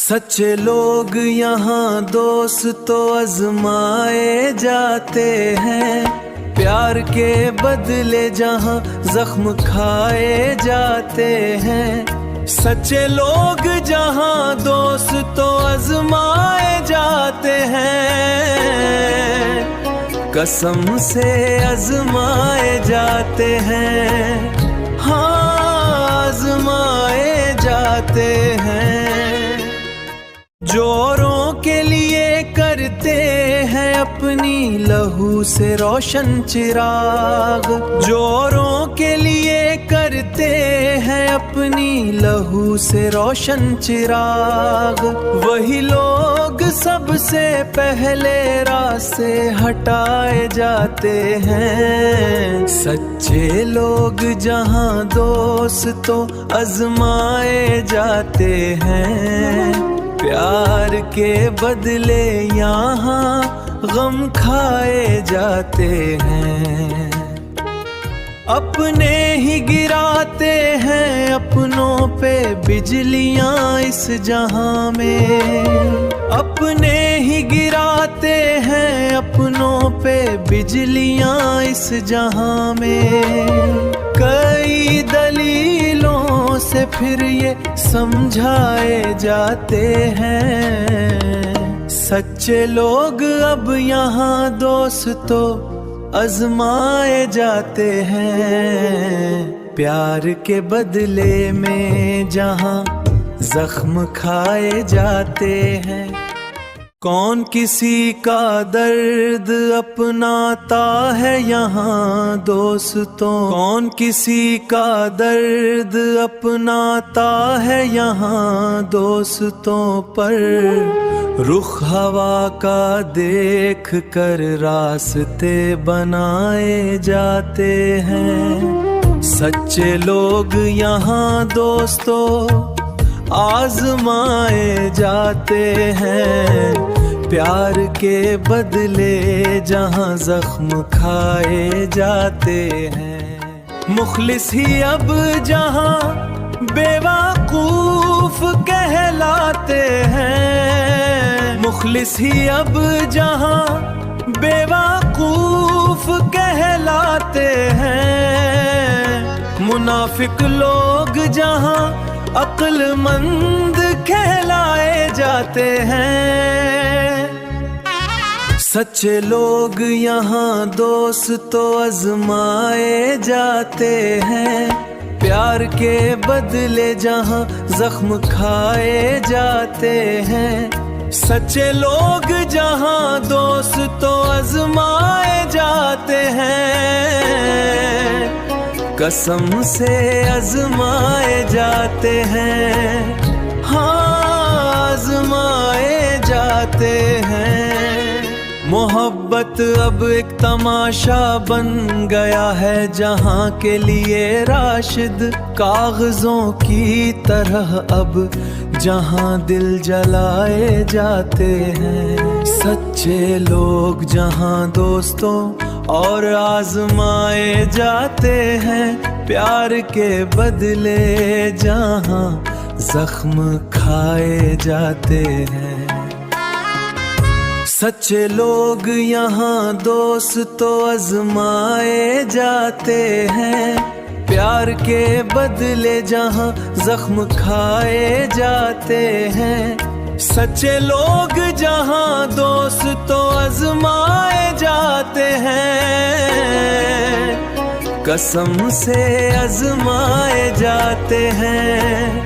سچے لوگ یہاں دوست تو آزمائے جاتے ہیں، پیار کے بدلے جہاں زخم کھائے جاتے ہیں۔ سچے لوگ جہاں دوست تو آزمائے جاتے ہیں، قسم سے آزمائے جاتے ہیں، ہاں آزمائے جاتے ہیں۔ جوروں کے لیے کرتے ہیں اپنی لہو سے روشن چراغ، جوروں کے لیے کرتے ہیں اپنی لہو سے روشن چراغ، وہی لوگ سب سے پہلے راہ سے ہٹائے جاتے ہیں۔ سچے لوگ جہاں دوست تو آزمائے جاتے ہیں، پیار کے بدلے یہاں غم کھائے جاتے ہیں۔ اپنے ہی گراتے ہیں اپنوں پہ بجلیاں اس جہاں میں، اپنے ہی گراتے ہیں اپنوں پہ بجلیاں اس جہاں میں۔ کئی دلیلوں سے پھر یہ سمجھائے جاتے ہیں، سچے لوگ اب یہاں دوست تو آزمائے جاتے ہیں، پیار کے بدلے میں جہاں زخم کھائے جاتے ہیں۔ کون کسی کا درد اپناتا ہے یہاں دوستوں، کون کسی کا درد اپناتا ہے یہاں دوستوں پر، رخ ہوا کا دیکھ کر راستے بنائے جاتے ہیں۔ سچے لوگ یہاں دوستوں آزمائے جاتے ہیں، پیار کے بدلے جہاں زخم کھائے جاتے ہیں۔ مخلص ہی اب جہاں بیوقوف کہلاتے ہیں، مخلص ہی اب جہاں بیوقوف کہلاتے ہیں، منافق لوگ جہاں عقل مند کہلائے جاتے ہیں۔ سچے لوگ یہاں دوست تو آزمائے جاتے ہیں، پیار کے بدلے جہاں زخم کھائے جاتے ہیں۔ سچے لوگ جہاں دوست تو آزمائے جاتے ہیں، قسم سے آزمائے جاتے ہیں، ہاں آزمائے جاتے ہیں۔ محبت اب ایک تماشا بن گیا ہے جہاں کے لیے راشد، کاغذوں کی طرح اب جہاں دل جلائے جاتے ہیں۔ سچے لوگ جہاں دوستوں اور آزمائے جاتے ہیں، پیار کے بدلے جہاں زخم کھائے جاتے ہیں۔ سچے لوگ یہاں دوست تو آزمائے جاتے ہیں، پیار کے بدلے جہاں زخم کھائے جاتے ہیں۔ سچے لوگ جہاں دوست تو آزمائے جاتے ہیں، قسم سے آزمائے جاتے ہیں،